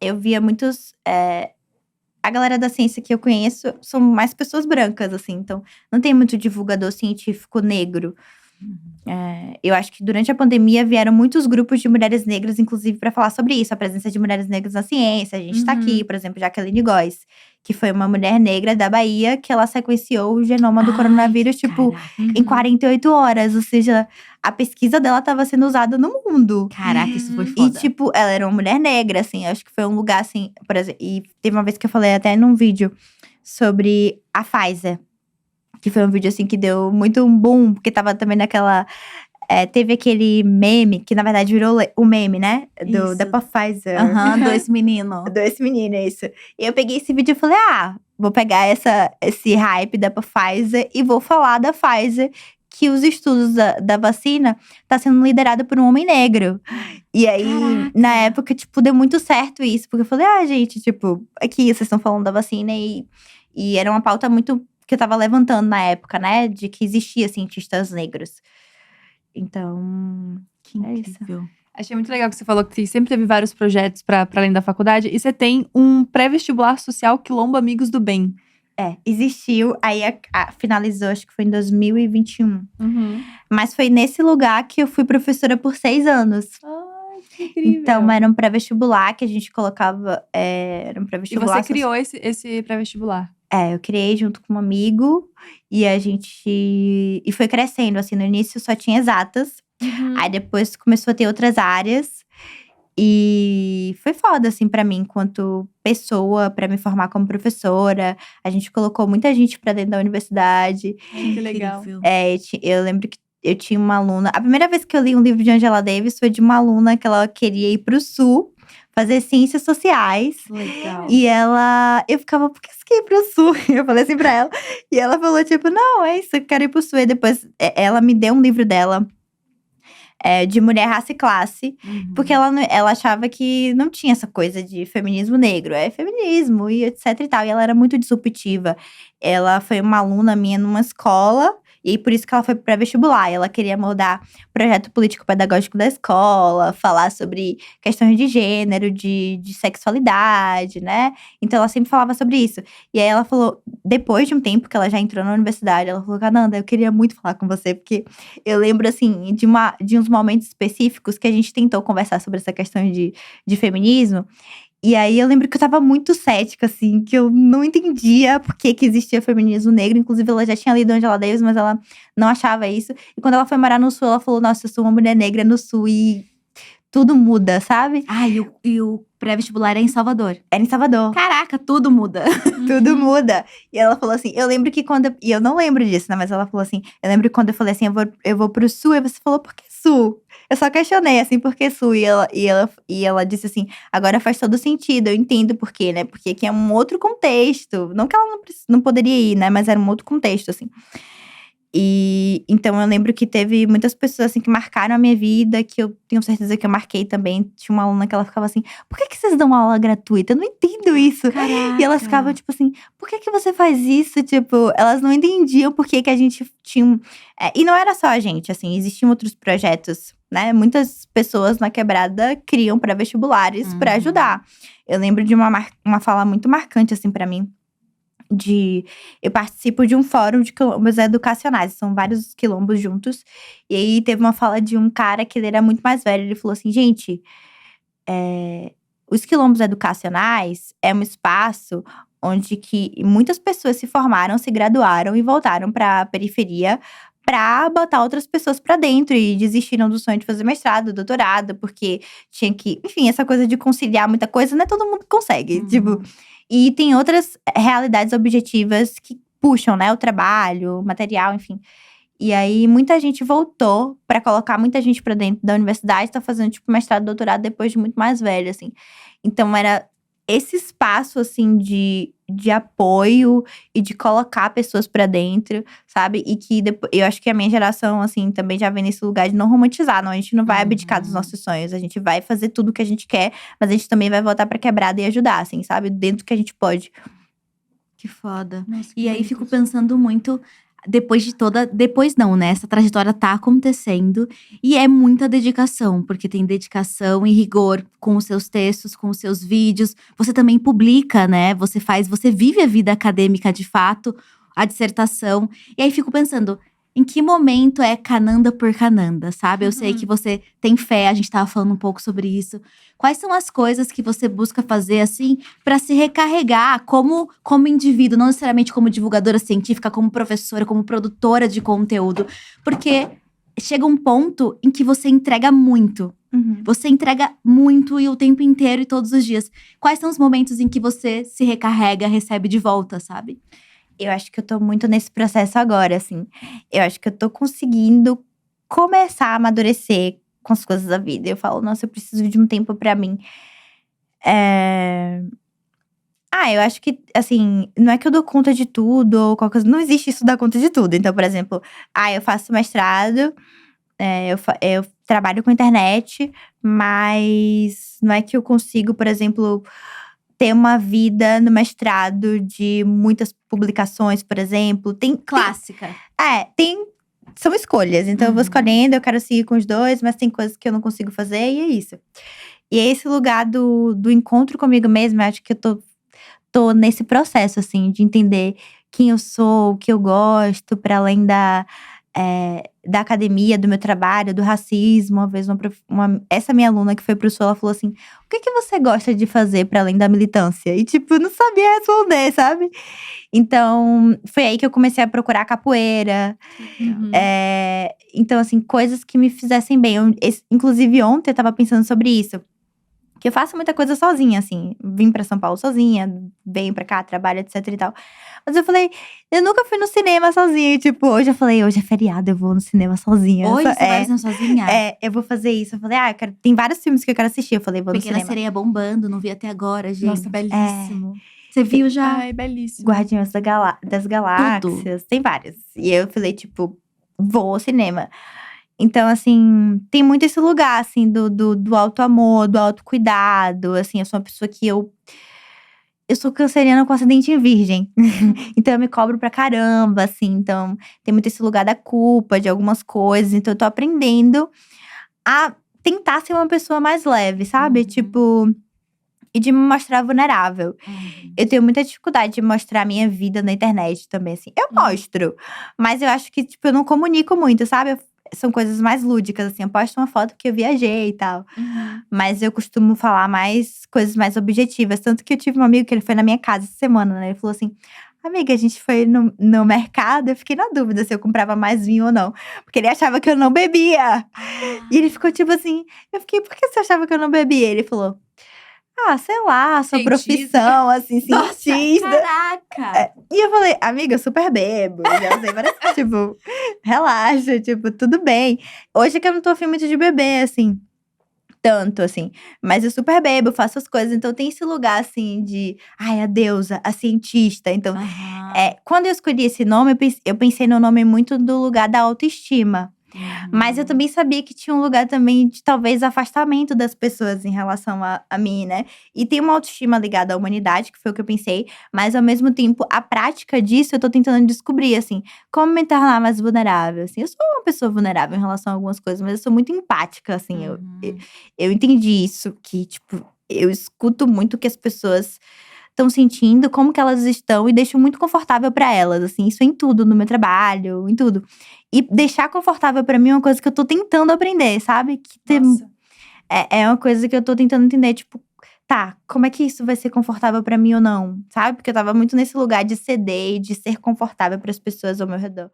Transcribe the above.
eu via muitos… a galera da ciência que eu conheço são mais pessoas brancas, assim. Então, não tem muito divulgador científico negro. Eu acho que durante a pandemia vieram muitos grupos de mulheres negras, inclusive, para falar sobre isso. A presença de mulheres negras na ciência. A gente tá aqui, por exemplo, Jacqueline Góes, que foi uma mulher negra da Bahia, que ela sequenciou o genoma do coronavírus, tipo, em 48 horas. Ou seja, a pesquisa dela tava sendo usada no mundo. Caraca, isso foi E, foda. tipo, ela era uma mulher negra, assim. Acho que foi um lugar, assim… Por exemplo, e teve uma vez que eu falei até num vídeo sobre a Pfizer. Que foi um vídeo, assim, que deu muito um boom. Porque tava também naquela… teve aquele meme, que na verdade virou o meme, né? Da Pfizer. Dois meninos. Dois meninos, isso. E eu peguei esse vídeo e falei, vou pegar esse hype da Pfizer e vou falar da Pfizer, que os estudos da vacina tá sendo liderado por um homem negro. E aí, Caraca. na época, tipo, deu muito certo isso. Porque eu falei, gente, tipo, aqui vocês estão falando da vacina e era uma pauta muito… que eu tava levantando na época, né? De que existia cientistas negros. Então, Que é isso. incrível. Achei muito legal que você falou que sempre teve vários projetos pra além da faculdade. E você tem um pré-vestibular social Quilombo Amigos do Bem. Existiu. Aí finalizou, acho que foi em 2021. Uhum. Mas foi nesse lugar que eu fui professora por 6 anos. Ai, que incrível. Então, era um pré-vestibular que a gente colocava… era um E pré-vestibular… você criou esse pré-vestibular. eu criei junto com um amigo. E a gente… E foi crescendo, assim. No início só tinha exatas. Aí depois começou a ter outras áreas. E foi foda, assim, pra mim, enquanto pessoa, pra me formar como professora. A gente colocou muita gente pra dentro da universidade. Que legal. Eu lembro que eu tinha uma aluna… A primeira vez que eu li um livro de Angela Davis foi de uma aluna que ela queria ir pro Sul. Fazer ciências sociais. Legal. E eu ficava, por que você quer ir pro Sul? Eu falei assim pra ela. E ela falou, tipo, não, é isso, eu quero ir pro Sul. E depois, ela me deu um livro dela. De mulher, raça e classe. Porque ela achava que não tinha essa coisa de feminismo negro. É feminismo e etc e tal. E ela era muito disruptiva. Ela foi uma aluna minha numa escola. E por isso que ela foi para vestibular. Ela queria moldar o projeto político-pedagógico da escola. Falar sobre questões de gênero, de sexualidade, né? Então, ela sempre falava sobre isso. E aí, ela falou… Depois de um tempo que ela já entrou na universidade, ela falou, Ananda, eu queria muito falar com você. Porque eu lembro, assim, de uns momentos específicos que a gente tentou conversar sobre essa questão de feminismo. E aí, eu lembro que eu tava muito cética, assim, que eu não entendia por que existia feminismo negro. Inclusive, ela já tinha lido Angela Davis, mas ela não achava isso. E quando ela foi morar no Sul, ela falou, nossa, eu sou uma mulher negra no Sul e tudo muda, sabe? E o pré-vestibular é em Salvador. Era em Salvador. Caraca, tudo muda. Tudo muda. E ela falou assim, eu lembro que quando… E eu não lembro disso, né? Mas ela falou assim, eu lembro que quando eu falei assim, eu vou pro Sul. E você falou, por que Sul? Eu só questionei, assim, por que Sul? E ela disse assim, agora faz todo sentido, eu entendo por quê, né? Porque aqui é um outro contexto. Não que ela não poderia ir, né? Mas era um outro contexto, assim. E então eu lembro que teve muitas pessoas assim que marcaram a minha vida, que eu tenho certeza que eu marquei também. Tinha uma aluna que ela ficava assim, por que vocês dão aula gratuita? Eu não entendo isso. Caraca. E elas ficavam tipo assim, por que você faz isso? Tipo, elas não entendiam por que a gente tinha… e não era só a gente, assim, existiam outros projetos, né? Muitas pessoas na quebrada criam pré-vestibulares pra ajudar. Eu lembro de uma fala muito marcante, assim, pra mim. Eu participo de um fórum de quilombos educacionais, são vários quilombos juntos. E aí teve uma fala de um cara que ele era muito mais velho, ele falou assim, gente, os quilombos educacionais é um espaço onde que muitas pessoas se formaram, se graduaram e voltaram para a periferia pra botar outras pessoas pra dentro e desistiram do sonho de fazer mestrado, doutorado, porque tinha que… Enfim, essa coisa de conciliar muita coisa, não é todo mundo que consegue, tipo… E tem outras realidades objetivas que puxam, né? O trabalho, o material, enfim. E aí, muita gente voltou pra colocar muita gente pra dentro da universidade. Tá fazendo, tipo, mestrado, doutorado depois de muito mais velho, assim. Então, era esse espaço, assim, de apoio e de colocar pessoas pra dentro, sabe? E que eu acho que a minha geração, assim, também já vem nesse lugar de não romantizar. Não, a gente não vai abdicar dos nossos sonhos. A gente vai fazer tudo o que a gente quer, mas a gente também vai voltar pra quebrada e ajudar, assim, sabe? Dentro do que a gente pode. Que foda. Nossa, que E aí, bonito fico isso. pensando muito… Depois não, né? Essa trajetória tá acontecendo e é muita dedicação, porque tem dedicação e rigor com os seus textos, com os seus vídeos. Você também publica, né? Você vive a vida acadêmica de fato, a dissertação. E aí fico pensando, em que momento é Cananda por Cananda, sabe? Eu sei que você tem fé, a gente tava falando um pouco sobre isso. Quais são as coisas que você busca fazer, assim, pra se recarregar como indivíduo, não necessariamente como divulgadora científica, como professora, como produtora de conteúdo? Porque chega um ponto em que você entrega muito. Você entrega muito e o tempo inteiro e todos os dias. Quais são os momentos em que você se recarrega, recebe de volta, sabe? Eu acho que eu tô muito nesse processo agora, assim. Eu acho que eu tô conseguindo começar a amadurecer com as coisas da vida. Eu falo, nossa, eu preciso de um tempo pra mim. Eu acho que, assim, não é que eu dou conta de tudo ou qualquer coisa. Não existe isso dar conta de tudo. Então, por exemplo, eu faço mestrado, eu trabalho com internet, mas não é que eu consigo, por exemplo, ter uma vida no mestrado de muitas publicações, por exemplo. Clássica. São escolhas. Então, eu vou escolhendo, eu quero seguir com os dois, mas tem coisas que eu não consigo fazer, e é isso. E é esse lugar do encontro comigo mesma, eu acho que eu tô nesse processo, assim, de entender quem eu sou, o que eu gosto, para além da academia, do meu trabalho, do racismo. Uma vez, essa minha aluna que foi pro Sul, ela falou assim: o que você gosta de fazer para além da militância? E, tipo, eu não sabia responder, sabe? Então, foi aí que eu comecei a procurar capoeira. Então, assim, coisas que me fizessem bem. Inclusive, ontem eu tava pensando sobre isso. Que eu faço muita coisa sozinha, assim. Vim pra São Paulo sozinha, venho pra cá, trabalho, etc e tal. Mas eu falei, eu nunca fui no cinema sozinha. E, tipo, hoje eu falei, hoje é feriado, eu vou no cinema sozinha. Hoje você vai no cinema sozinha? Eu vou fazer isso. Eu falei, tem vários filmes que eu quero assistir. Eu falei, vou no Pequena cinema. Sereia bombando, não vi até agora, gente. Nossa, belíssimo. Você viu já? Ai, belíssimo. Guardiões das Galáxias. Tem vários. E eu falei, tipo, vou ao cinema. Então, assim, tem muito esse lugar, assim, do auto-amor, do autocuidado. Assim, eu sou uma pessoa que eu sou canceriana com acidente em virgem. Então, eu me cobro pra caramba, assim. Então, tem muito esse lugar da culpa, de algumas coisas. Então, eu tô aprendendo a tentar ser uma pessoa mais leve, sabe? Tipo, e de me mostrar vulnerável. Eu tenho muita dificuldade de mostrar a minha vida na internet também, assim. Eu mostro, mas eu acho que, tipo, eu não comunico muito, sabe? São coisas mais lúdicas, assim. Eu posto uma foto que eu viajei e tal. Mas eu costumo falar mais coisas mais objetivas. Tanto que eu tive um amigo que ele foi na minha casa essa semana, né? Ele falou assim: amiga, a gente foi no mercado. Eu fiquei na dúvida se eu comprava mais vinho ou não. Porque ele achava que eu não bebia. E ele ficou tipo assim… Eu fiquei, por que você achava que eu não bebia? Ele falou… sei lá, sua profissão, assim, cientista. Caraca! E eu falei, amiga, eu super bebo. Já sei várias coisas, tipo, relaxa, tipo, tudo bem. Hoje é que eu não tô afim muito de beber, assim, tanto, assim. Mas eu super bebo, faço as coisas. Então tem esse lugar, assim, de… a deusa, a cientista. Então, quando eu escolhi esse nome, eu pensei no nome muito do lugar da autoestima. Mas eu também sabia que tinha um lugar também de talvez afastamento das pessoas em relação a mim, né? E tem uma autoestima ligada à humanidade, que foi o que eu pensei. Mas ao mesmo tempo, a prática disso, eu tô tentando descobrir, assim, como me tornar mais vulnerável, assim. Eu sou uma pessoa vulnerável em relação a algumas coisas, mas eu sou muito empática, assim. Eu entendi isso, que, tipo, eu escuto muito o que as pessoas estão sentindo, como que elas estão, e deixo muito confortável pra elas, assim. Isso em tudo, no meu trabalho, em tudo. E deixar confortável pra mim é uma coisa que eu tô tentando aprender, sabe? É uma coisa que eu tô tentando entender, tipo… Tá, como é que isso vai ser confortável pra mim ou não? Sabe? Porque eu tava muito nesse lugar de ceder e de ser confortável pras pessoas ao meu redor.